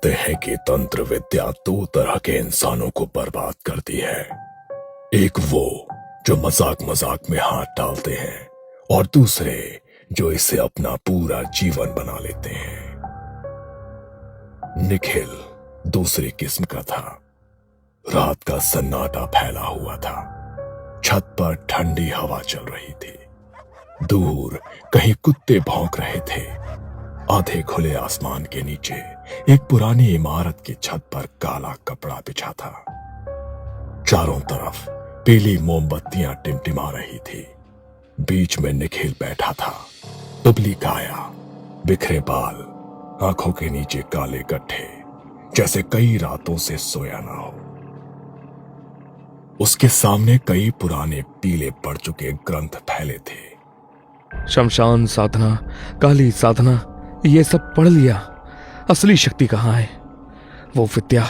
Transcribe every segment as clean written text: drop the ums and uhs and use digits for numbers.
कहते हैं कि तंत्र विद्या दो तरह के इंसानों को बर्बाद करती है। एक वो जो मजाक मजाक में हाथ डालते हैं और दूसरे जो इसे अपना पूरा जीवन बना लेते हैं। निखिल दूसरी किस्म का था। रात का सन्नाटा फैला हुआ था। छत पर ठंडी हवा चल रही थी। दूर कहीं कुत्ते भौंक रहे थे। आधे खुले आसमान के नीचे एक पुरानी इमारत की छत पर काला कपड़ा बिछा था। चारों तरफ पीली मोमबत्तियां टिमटिमा रही थी। बीच में निखिल बैठा था। दुबली काया, बिखरे बाल, आंखों के नीचे काले गड्ढे, जैसे कई रातों से सोया ना हो। उसके सामने कई पुराने पीले पड़ चुके ग्रंथ फैले थे। शमशान साधना, काली साधना, ये सब पढ़ लिया। असली शक्ति कहां है? वो विद्या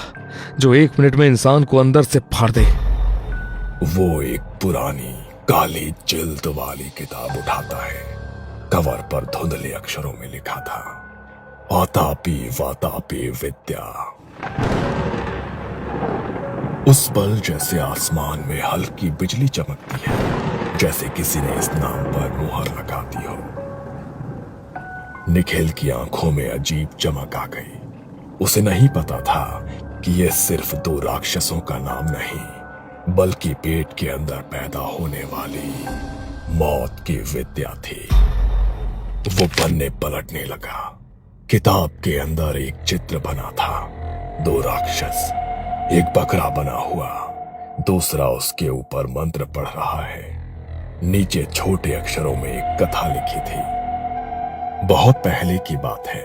जो 1 मिनट में इंसान को अंदर से फाड़ दे। वो एक पुरानी काली जिल्द वाली किताब उठाता है। कवर पर धुंधले अक्षरों में लिखा था, आतापी वातापी विद्या। उस पल जैसे आसमान में हल्की बिजली चमकती है, जैसे किसी ने इस नाम पर मुहर लगा दी हो। निखिल की आंखों में अजीब चमक आ गई। उसे नहीं पता था कि यह सिर्फ 2 राक्षसों का नाम नहीं, बल्कि पेट के अंदर पैदा होने वाली मौत की विद्या थी। वो पन्ने पलटने लगा। किताब के अंदर एक चित्र बना था। 2 राक्षस, एक बकरा बना हुआ, दूसरा उसके ऊपर मंत्र पढ़ रहा है। नीचे छोटे अक्षरों में एक कथा लिखी थी। बहुत पहले की बात है।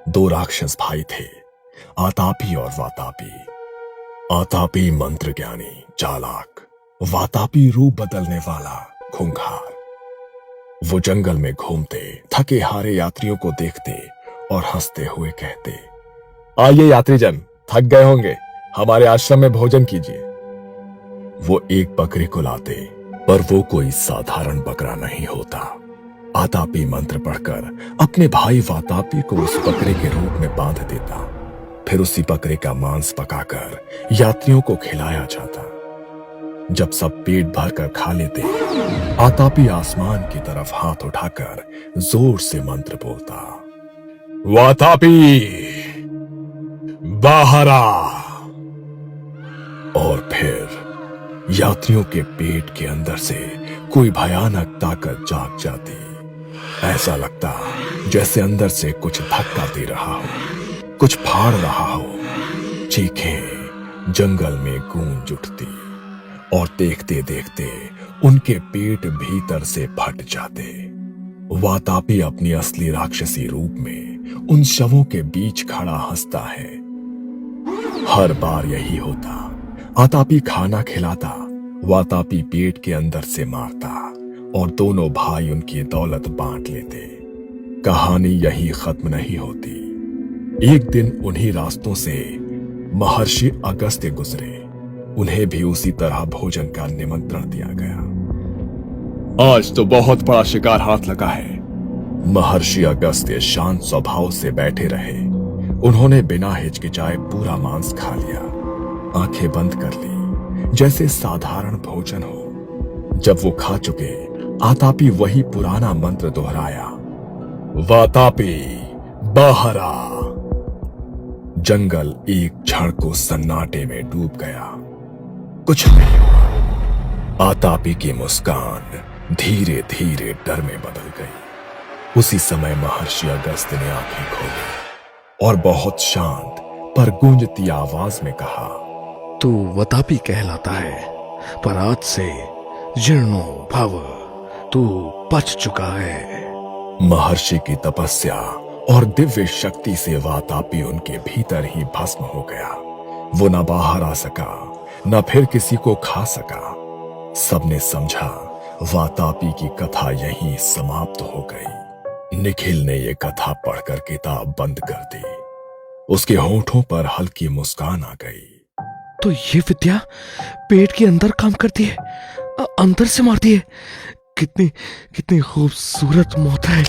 2 राक्षस भाई थे, आतापी और वातापी। आतापी मंत्र ज्ञानी, चालाक, वातापी रूप बदलने वाला, खूंखार। वो जंगल में घूमते, थके हारे यात्रियों को देखते और हंसते हुए कहते, आइए यात्रीजन, थक गए होंगे, हमारे आश्रम में भोजन कीजिए। वो एक बकरे को लाते, पर वो कोई साधारण बकरा नहीं होता। आतापी मंत्र पढ़कर अपने भाई वातापी को उस बकरे के रूप में बांध देता। फिर उसी बकरे का मांस पकाकर यात्रियों को खिलाया जाता। जब सब पेट भरकर खा लेते, आतापी आसमान की तरफ हाथ उठाकर जोर से मंत्र बोलता, वातापी बाहर आ। और फिर यात्रियों के पेट के अंदर से कोई भयानक ताकत जाग जाती। ऐसा लगता जैसे अंदर से कुछ धक्का दे रहा हो, कुछ फाड़ रहा हो। चीखें जंगल में गूंज उठती और देखते देखते उनके पेट भीतर से फट जाते। वातापी अपनी असली राक्षसी रूप में उन शवों के बीच खड़ा हंसता है। हर बार यही होता। आतापी खाना खिलाता, वातापी पेट के अंदर से मारता और दोनों भाई उनकी दौलत बांट लेते। कहानी यही खत्म नहीं होती। एक दिन उन्हीं रास्तों से महर्षि अगस्त्य गुजरे। उन्हें भी उसी तरह भोजन का निमंत्रण दिया गया। आज तो बहुत बड़ा शिकार हाथ लगा है। महर्षि अगस्त्य शांत स्वभाव से बैठे रहे। उन्होंने बिना हिचकिचाए पूरा मांस खा लिया, आंखें बंद कर ली, जैसे साधारण भोजन हो। जब वो खा चुके, आतापी वही पुराना मंत्र दोहराया, वातापी बाहर आ। जंगल एक क्षण को सन्नाटे में डूब गया। कुछ नहीं हुआ। आतापी की मुस्कान धीरे धीरे डर में बदल गई। उसी समय महर्षि अगस्त्य ने आंखें खोली और बहुत शांत पर गूंजती आवाज में कहा, तू वातापी कहलाता है, पर आज से जीर्णो भव, तू पच चुका है। महर्षि की तपस्या और दिव्य शक्ति से वातापी उनके भीतर ही भस्म हो गया। वो न बाहर आ सका, न फिर किसी को खा सका। सबने समझा वातापी की कथा यहीं समाप्त हो गई। निखिल ने यह कथा पढ़कर किताब बंद कर दी। उसके होठों पर हल्की मुस्कान आ गई। तो ये विद्या पेट के अंदर काम करती है, अंदर से मारती है। कितनी कितनी खूबसूरत मौत है।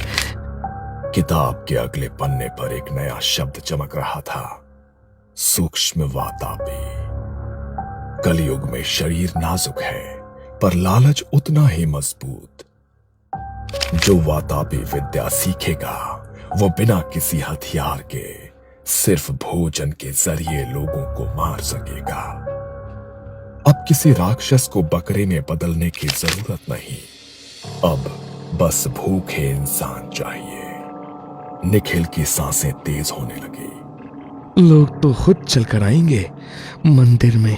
किताब के अगले पन्ने पर एक नया शब्द चमक रहा था, सूक्ष्म वातापी। कलयुग में शरीर नाजुक है पर लालच उतना ही मजबूत। जो वातापी विद्या सीखेगा वो बिना किसी हथियार के सिर्फ भोजन के जरिए लोगों को मार सकेगा। अब किसी राक्षस को बकरे में बदलने की जरूरत नहीं, अब बस भूखे इंसान चाहिए। निखिल की सांसें तेज होने लगी। लोग तो खुद चलकर आएंगे मंदिर में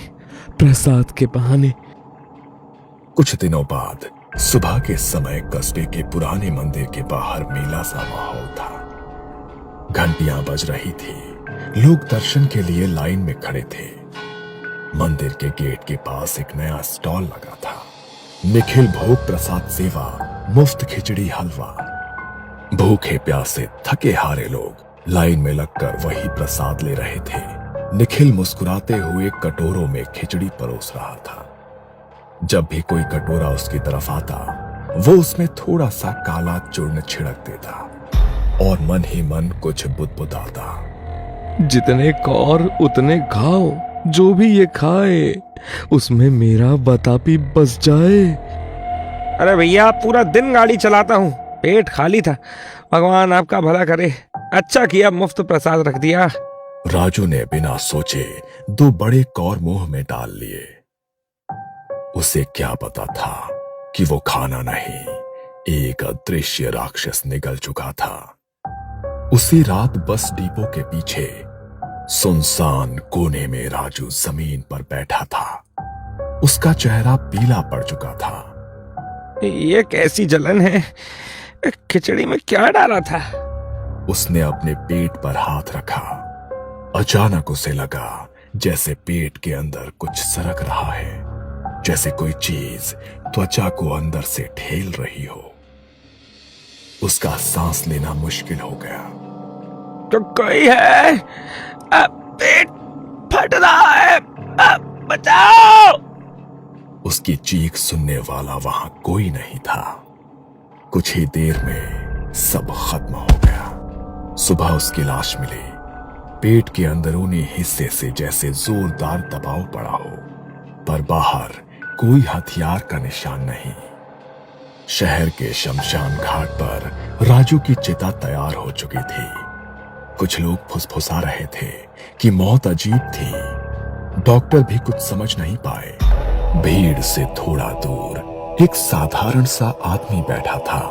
प्रसाद के बहाने। कुछ दिनों बाद सुबह के समय कस्बे के पुराने मंदिर के बाहर मेला सा माहौल था। घंटियां बज रही थी, लोग दर्शन के लिए लाइन में खड़े थे। मंदिर के गेट के पास एक नया स्टॉल लगा था। निखिल भोग प्रसाद सेवा, मुफ्त खिचड़ी हलवा। भूखे प्यासे थके हारे लोग लाइन में लगकर वही प्रसाद ले रहे थे। निखिल मुस्कुराते हुए कटोरों में खिचड़ी परोस रहा था। जब भी कोई कटोरा उसकी तरफ आता वो उसमें थोड़ा सा काला चूर्ण छिड़क देता और मन ही मन कुछ बुदबुदाता। जितने कौर उतने घाव, जो भी ये खाए उसमें मेरा बतापी बस जाए। अरे भैया, पूरा दिन गाड़ी चलाता हूँ, पेट खाली था। भगवान आपका भला करे, अच्छा किया मुफ्त प्रसाद रख दिया। राजू ने बिना सोचे 2 बड़े कौर मुंह में डाल लिए। उसे क्या पता था कि वो खाना नहीं, एक अदृश्य राक्षस निगल चुका था। उसी रात बस डिपो के पीछे सुनसान कोने में राजू जमीन पर बैठा था। उसका चेहरा पीला पड़ चुका था। ये कैसी जलन है? खिचड़ी में क्या डाला था? उसने अपने पेट पर हाथ रखा। अचानक उसे लगा जैसे पेट के अंदर कुछ सरक रहा है, जैसे कोई चीज त्वचा को अंदर से ठेल रही हो। उसका सांस लेना मुश्किल हो गया। तो कोई है? पेट फट रहा है, बचाओ! उसकी चीख सुनने वाला वहां कोई नहीं था। कुछ ही देर में सब खत्म हो गया। सुबह उसकी लाश मिली। पेट के अंदरूनी हिस्से से जैसे जोरदार दबाव पड़ा हो, पर बाहर कोई हथियार का निशान नहीं। शहर के शमशान घाट पर राजू की चिता तैयार हो चुकी थी। कुछ लोग फुसफुसा रहे थे कि मौत अजीब थी। डॉक्टर भी कुछ समझ नहीं पाए। भीड़ से थोड़ा दूर एक साधारण सा आदमी बैठा था।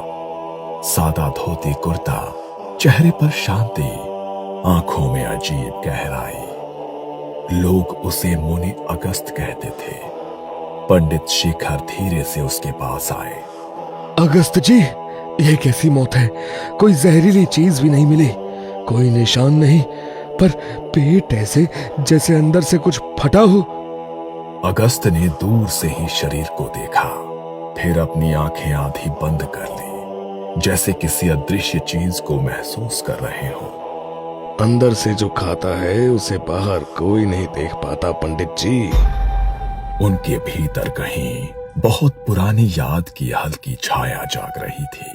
सादा धोती कुर्ता, चेहरे पर शांति, आंखों में अजीब गहराई। लोग उसे मुनि अगस्त कहते थे। पंडित शेखर धीरे से उसके पास आए। अगस्त जी, यह कैसी मौत है? कोई जहरीली चीज भी नहीं मिली, कोई निशान नहीं, पर पेट ऐसे जैसे अंदर से कुछ फटा हो। अगस्त ने दूर से ही शरीर को देखा, फिर अपनी आंखें आधी बंद कर ली, जैसे किसी अदृश्य चीज को महसूस कर रहे हो। अंदर से जो खाता है उसे बाहर कोई नहीं देख पाता पंडित जी। उनके भीतर कहीं बहुत पुरानी याद की हल्की छाया जाग रही थी।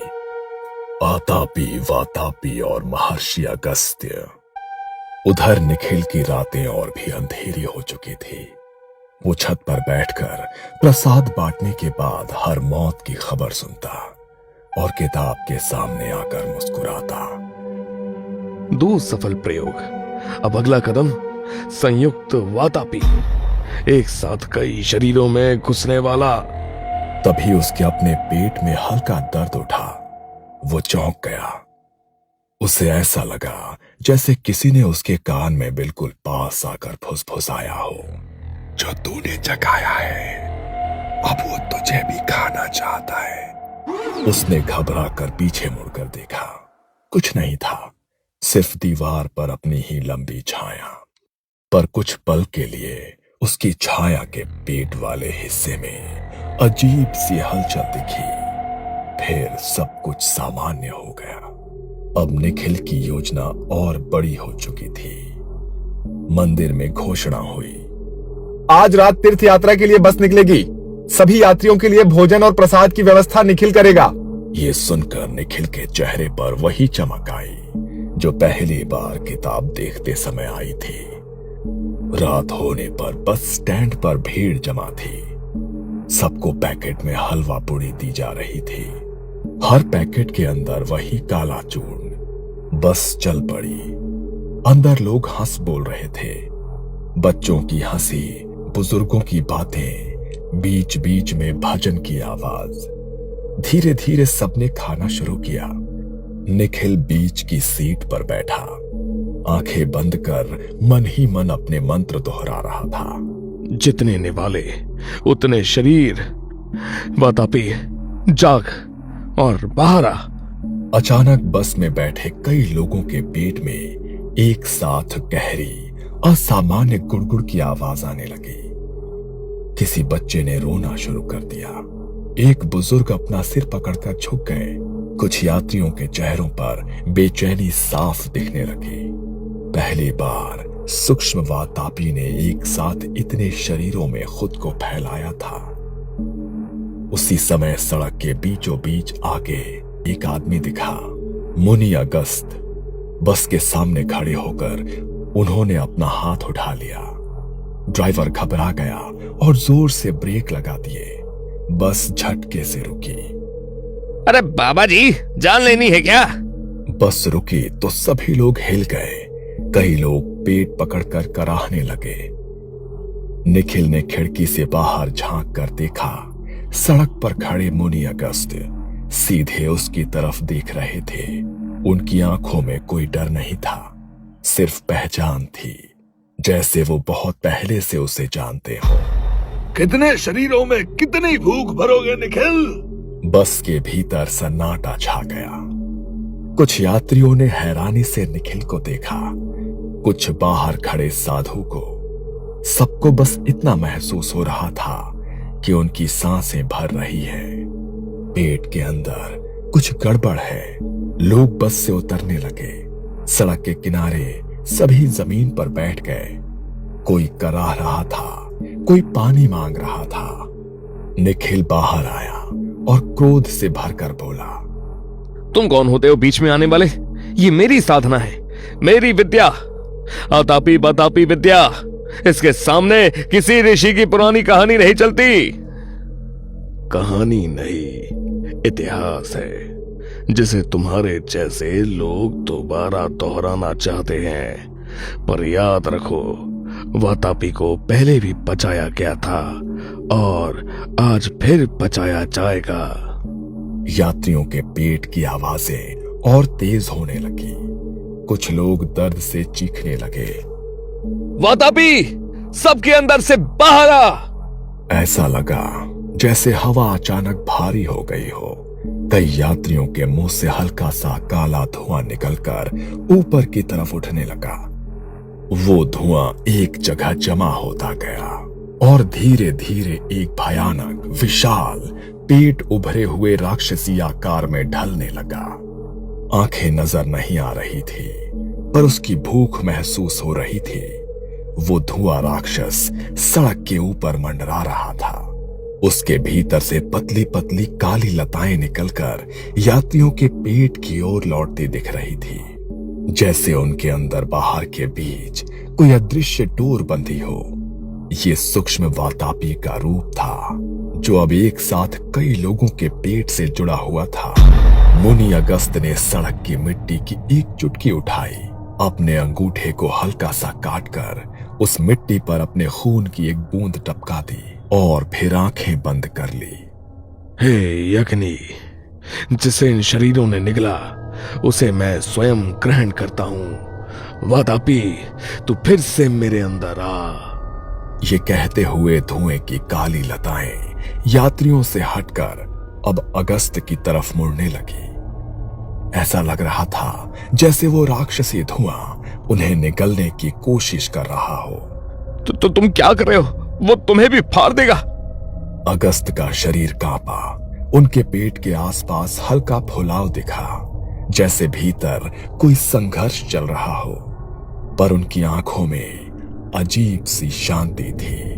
आतापी, वातापी और महर्षि अगस्त्य। उधर निखिल की रातें और भी अंधेरी हो चुकी थी। वो छत पर बैठकर प्रसाद बांटने के बाद हर मौत की खबर सुनता और किताब के सामने आकर मुस्कुराता। 2 सफल प्रयोग। अब अगला कदम संयुक्त वातापी, एक साथ कई शरीरों में घुसने वाला। तभी उसके अपने पेट में हल्का दर्द उठा। वो चौंक गया। उसे ऐसा लगा जैसे किसी ने उसके कान में बिल्कुल पास आकर फुसफुसाया हो, जो तूने जगाया है, अब वो तुझे भी खाना चाहता है। उसने घबरा कर पीछे मुड़कर देखा। कुछ नहीं था, सिर्फ दीवार पर अपनी ही लंबी छाया। पर कुछ पल के लिए उसकी छाया के पेट वाले हिस्से में अजीब सी हलचल दिखी। फिर सब कुछ सामान्य हो गया। अब निखिल की योजना और बड़ी हो चुकी थी। मंदिर में घोषणा हुई, आज रात तीर्थ यात्रा के लिए बस निकलेगी। सभी यात्रियों के लिए भोजन और प्रसाद की व्यवस्था निखिल करेगा। ये सुनकर निखिल के चेहरे पर वही चमक आई जो पहली बार किताब देखते समय आई थी। रात होने पर बस स्टैंड पर भीड़ जमा थी। सबको पैकेट में हलवा पूड़ी दी जा रही थी। हर पैकेट के अंदर वही काला चूर्ण। बस चल पड़ी। अंदर लोग हंस बोल रहे थे। बच्चों की हंसी, बुजुर्गों की बातें, बीच बीच में भजन की आवाज। धीरे धीरे सबने खाना शुरू किया। निखिल बीच की सीट पर बैठा, आंखें बंद कर मन ही मन अपने मंत्र दोहरा रहा था। जितने निवाले उतने शरीर, वातापी जाग और बाहर आ। अचानक बस में बैठे कई लोगों के पेट में एक साथ गहरी असामान्य गुड़गुड़ की आवाज आने लगी। किसी बच्चे ने रोना शुरू कर दिया। एक बुजुर्ग अपना सिर पकड़कर झुक गए। कुछ यात्रियों के चेहरों पर बेचैनी साफ दिखने लगी। पहली बार सूक्ष्म वातापी ने एक साथ इतने शरीरों में खुद को फैलाया था। उसी समय सड़क के बीचों बीच आगे एक आदमी दिखा, मुनि अगस्त। बस के सामने खड़े होकर उन्होंने अपना हाथ उठा लिया। ड्राइवर घबरा गया और जोर से ब्रेक लगा दिए। बस झटके से रुकी। अरे बाबा जी, जान लेनी है क्या? बस रुकी तो सभी लोग हिल गए। कई लोग पेट पकड़कर कराहने लगे। निखिल ने खिड़की से बाहर झांक कर देखा। सड़क पर खड़े मुनि अगस्त सीधे उसकी तरफ देख रहे थे। उनकी आंखों में कोई डर नहीं था, सिर्फ पहचान थी, जैसे वो बहुत पहले से उसे जानते हो। कितने शरीरों में कितनी भूख भरोगे निखिल? बस के भीतर सन्नाटा छा गया। कुछ यात्रियों ने हैरानी से निखिल को देखा, कुछ बाहर खड़े साधु को। सबको बस इतना महसूस हो रहा था कि उनकी सांसें भर रही है। पेट के अंदर कुछ गड़बड़ है। लोग बस से उतरने लगे। सड़क के किनारे सभी जमीन पर बैठ गए। कोई कराह रहा था, कोई पानी मांग रहा था। निखिल बाहर आया और क्रोध से भरकर बोला, तुम कौन होते हो बीच में आने वाले? ये मेरी साधना है, मेरी विद्या, आतापी बतापी विद्या। इसके सामने किसी ऋषि की पुरानी कहानी नहीं चलती। कहानी नहीं, इतिहास है, जिसे तुम्हारे जैसे लोग दोबारा दोहराना चाहते हैं। पर याद रखो, वातापी को पहले भी बचाया गया था और आज फिर बचाया जाएगा। यात्रियों के पेट की आवाजें और तेज होने लगी। कुछ लोग दर्द से चीखने लगे। वातापी, सबके अंदर से बाहर आ। ऐसा लगा जैसे हवा अचानक भारी हो गई हो। कई यात्रियों के मुंह से हल्का सा काला धुआं निकलकर ऊपर की तरफ उठने लगा। वो धुआं एक जगह जमा होता गया और धीरे धीरे एक भयानक, विशाल, पेट उभरे हुए राक्षसी आकार में ढलने लगा। आंखें नजर नहीं आ रही थी, पर उसकी भूख महसूस हो रही थी। वो धुआं राक्षस सड़क के ऊपर मंडरा रहा था। उसके भीतर से पतली पतली काली लताएं निकलकर यात्रियों के पेट की ओर लौटती दिख रही थी, जैसे उनके अंदर बाहर के बीच कोई अदृश्य डोर बंधी हो। ये सूक्ष्म वातापी का रूप था, जो अब एक साथ कई लोगों के पेट से जुड़ा हुआ था। मुनि अगस्त ने सड़क की मिट्टी की एक चुटकी उठाई, अपने अंगूठे को हल्का सा काटकर उस मिट्टी पर अपने खून की एक बूंद टपका दी और फिर आंखें बंद कर ली। हे यज्ञनी, जिसे इन शरीरों ने निगला, उसे मैं स्वयं ग्रहण करता हूं। वातापी, तू फिर से मेरे अंदर आ। ये कहते हुए धुएं की काली लताएं यात्रियों से हटकर अब अगस्त की तरफ मुड़ने लगी। ऐसा लग रहा था जैसे वो राक्षसी धुआं उन्हें निगलने की कोशिश कर रहा हो। तो तुम क्या कर रहे हो? वो तुम्हें भी फाड़ देगा। अगस्त का शरीर कांपा। उनके पेट के आसपास हल्का फुलाव दिखा, जैसे भीतर कोई संघर्ष चल रहा हो, पर उनकी आंखों में अजीब सी शांति थी।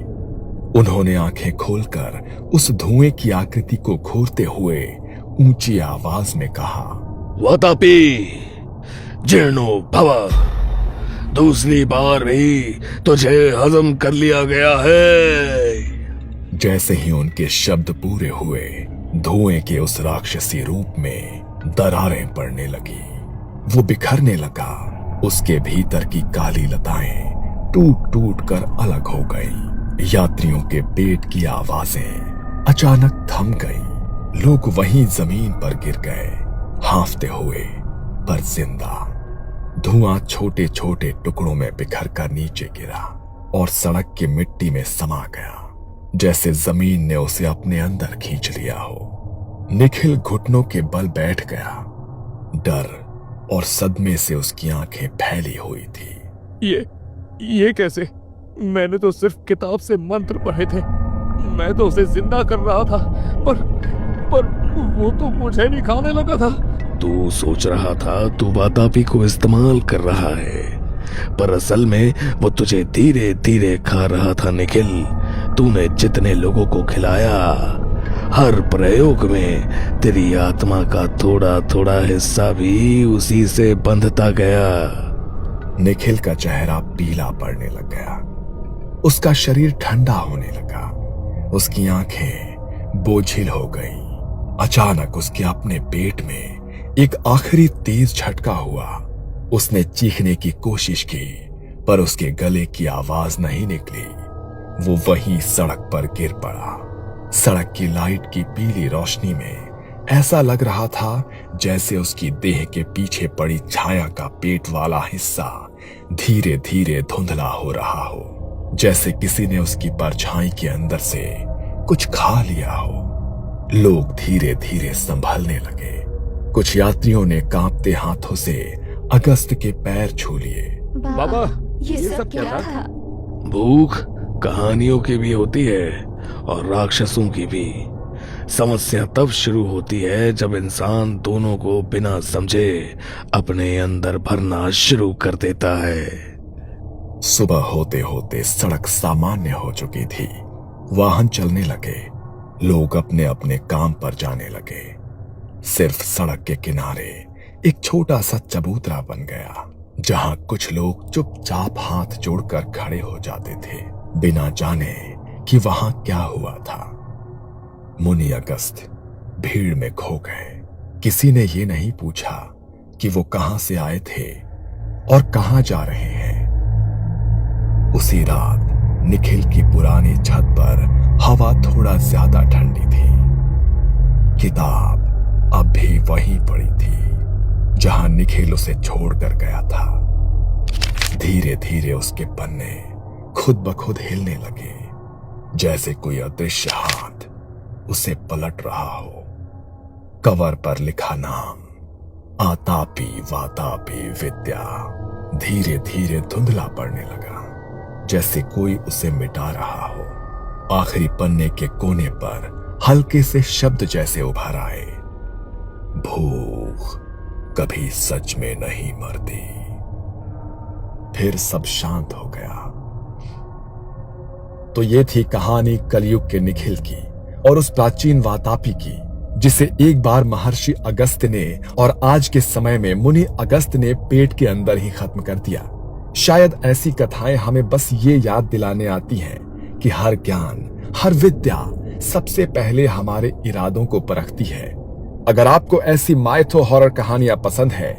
उन्होंने आंखें खोलकर उस धुएं की आकृति को घूरते हुए ऊंची आवाज में कहा, वातापी, जीर्णो भव, दूसरी बार भी तुझे हजम कर लिया गया है। जैसे ही उनके शब्द पूरे हुए, धुएं के उस राक्षसी रूप में दरारें पड़ने लगी। वो बिखरने लगा। उसके भीतर की काली लताएं टूट टूट कर अलग हो गई। यात्रियों के पेट की आवाजें अचानक थम गई। लोग वहीं जमीन पर गिर गए, हांफते हुए पर जिंदा। धुआं छोटे छोटे टुकड़ों में बिखर कर नीचे गिरा और सड़क की मिट्टी में समा गया, जैसे जमीन ने उसे अपने अंदर खींच लिया हो। निखिल घुटनों के बल बैठ गया। डर और सदमे से उसकी आंखें फैली हुई थी। ये कैसे? मैंने तो सिर्फ किताब से मंत्र पढ़े थे। मैं तो उसे जिंदा कर रहा था, पर वो तो मुझे नहीं खाने लगा था। तू सोच रहा था तू वातापी को इस्तेमाल कर रहा है, पर असल में वो तुझे धीरे धीरे खा रहा था निखिल। तूने जितने लोगों को खिलाया, हर प्रयोग में तेरी आत्मा का थोड़ा थोड़ा हिस्सा भी उसी से बंधता गया। निखिल का चेहरा पीला पड़ने लग गया। उसका शरीर ठंडा होने लगा। उसकी आंखें बोझिल हो गईं। अचानक उसके अपने पेट में एक आखिरी तेज झटका हुआ। उसने चीखने की कोशिश की, पर उसके गले की आवाज नहीं निकली। वो वहीं सड़क पर गिर पड़ा। सड़क की लाइट की पीली रोशनी में ऐसा लग रहा था जैसे उसकी देह के पीछे पड़ी छाया का पेट वाला हिस्सा धीरे धीरे धुंधला हो रहा हो, जैसे किसी ने उसकी परछाई के अंदर से कुछ खा लिया हो। लोग धीरे धीरे संभलने लगे। कुछ यात्रियों ने कांपते हाथों से अगस्त के पैर छू लिए। बाबा, ये सब क्या था? भूख कहानियों की भी होती है और राक्षसों की भी। समस्या तब शुरू होती है जब इंसान दोनों को बिना समझे अपने अंदर भरना शुरू कर देता है। सुबह होते होते सड़क सामान्य हो चुकी थी। वाहन चलने लगे। लोग अपने अपने काम पर जाने लगे। सिर्फ सड़क के किनारे एक छोटा सा चबूतरा बन गया, जहां कुछ लोग चुपचाप हाथ जोड़कर खड़े हो जाते थे, बिना जाने कि वहां क्या हुआ था। मुनि अगस्त भीड़ में खो गए। किसी ने ये नहीं पूछा कि वो कहां से आए थे और कहां जा रहे हैं। उसी रात निखिल की पुरानी छत पर हवा थोड़ा ज्यादा ठंडी थी। किताब अब भी वहीं पड़ी थी जहां निखिल उसे छोड़कर गया था। धीरे धीरे उसके पन्ने खुद ब खुद हिलने लगे, जैसे कोई अदृश्य हाथ उसे पलट रहा हो। कवर पर लिखा नाम आतापी वातापी विद्या धीरे धीरे धुंधला पड़ने लगा, जैसे कोई उसे मिटा रहा हो। आखिरी पन्ने के कोने पर हल्के से शब्द जैसे उभर आए, भूख कभी सच में नहीं मरती। फिर सब शांत हो गया। तो ये थी कहानी कलयुग के निखिल की और उस प्राचीन वातापी की, जिसे एक बार महर्षि अगस्त ने और आज के समय में मुनि अगस्त ने पेट के अंदर ही खत्म कर दिया। शायद ऐसी कथाएं हमें बस ये याद दिलाने आती हैं कि हर ज्ञान, हर विद्या सबसे पहले हमारे इरादों को परखती है। अगर आपको ऐसी माइथो हॉरर कहानियां पसंद है